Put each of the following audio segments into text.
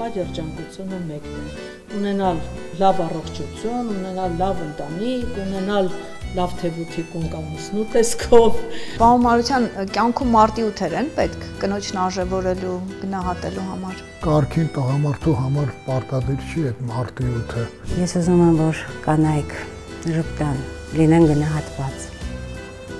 համար երջանկությունը մեկն է, ունենալ լավ առողջություն, ունենալ լավ ընտանիք, ունենալ լավ թևութիկուն կամ ուսնու տեսքով։ Պարոն Մարության, կյանքում մարտի-ութեր են պետք կնոջն արժևորելու, գնահատելու համար։ Կարգին տղամարդու համար պարտադիր չի այդ մարտի-ութը։ Ես ուզում եմ, որ կանայք ժպտան, լինեն գնահատված։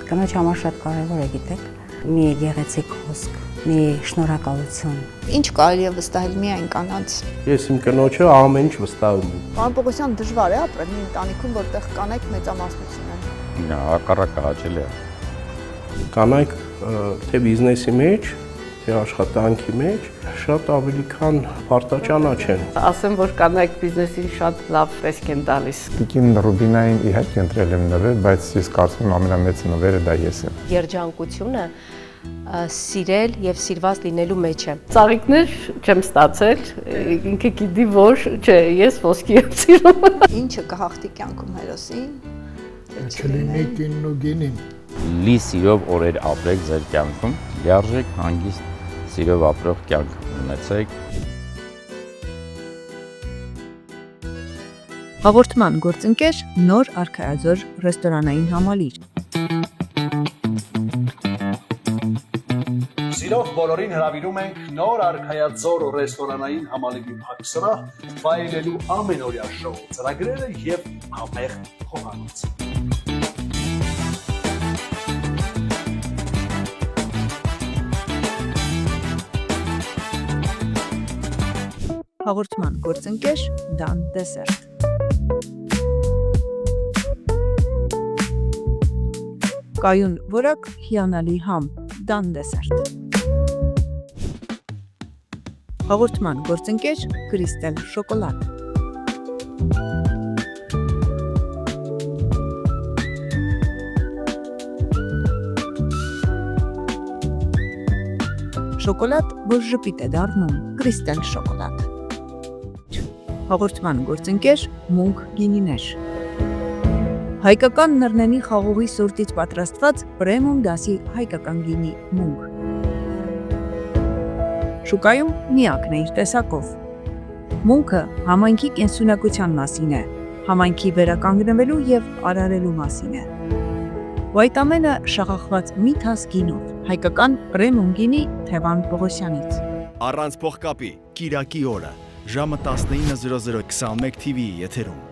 Կնոջ համար շատ կարևոր է, գիտեք, մի գեղեցիկ խոսք, մի շնորհակալություն։ Ինչ կարելի է վստահել միայն կանանց։ Ես իմ կնոջը ամեն ինչ վստահում եմ։ Պարոն Պողոսյան, դժվար է ապրել մի ընտանիքում, որտեղ կանայք մեծամասնություն են։ Հակառակը հաճելի է։ Կանայք թե բիզնեսի մեջ, թե աշխատանքի մեջ շատ ավելի քան պարտաճանաչ են։ Ասեմ, որ կանայք բիզնեսին շատ լավ տեսք են տալիս։ Տիկին Ռուբինային իհարկե ընտրել եմ նվեր, բայց ես կարծում եմ ամենամեծ նվերը դա ես եմ։ Երջանկությունը սիրել եւ սիրված լինելու մեջ է։ Ծաղիկներ չեմ ստացել, ինքը գիտի, որ չէ, ես ոսկի եմ սիրում։ Ինչը կհաղթի կյանքում հերոսին։ Չլինի կինն ու գինին։ Լի սիրով օրեր ապրեք ձեր կյանքում, լիարժեք հանգիստ սիրով ապրող կյանք ունեցեք։ Հաղորդման գործընկեր նոր Արքայաձոր ռեստորանային համալիր։ Սիրով բոլորին հրավիրում ենք նոր Արքայաձոր ռեստորանային համալիրի փակսրահ, վայելելու ամենօրյա շոու ծրագրերը եւ համեղ խոհանոց։ Հաղորդման գործընկեր Դան Դեսերտ։ Կայուն որակ հիանալի համ Դան Դեսերտ։ Հաղորդման գործընկեր Կրիստել շոկոլադ։ Շոկոլադ, որ ժպիտ է դառնում, Կրիստել շոկոլադ։ Հաղորդման գործընկեր Մունք գինիներ։ Հայկական նռնենի խաղողի սորտից պատրաստված պրեմիում դասի հայկական գինի Մունք։ Շուկայում միակն է իր տեսակով։ Մունքը համայնքի կենսունակության մասին է, համայնքի վերականգնվելու եւ արարելու մասին է։ Այդ ամենը շաղախված մի թաս գինով, հայկական պրեմիում գինի Թևան Պողոսյանից։ Առանց փողկապի, Կիրակի օրը ժամը 19:00 21 TV եթերում։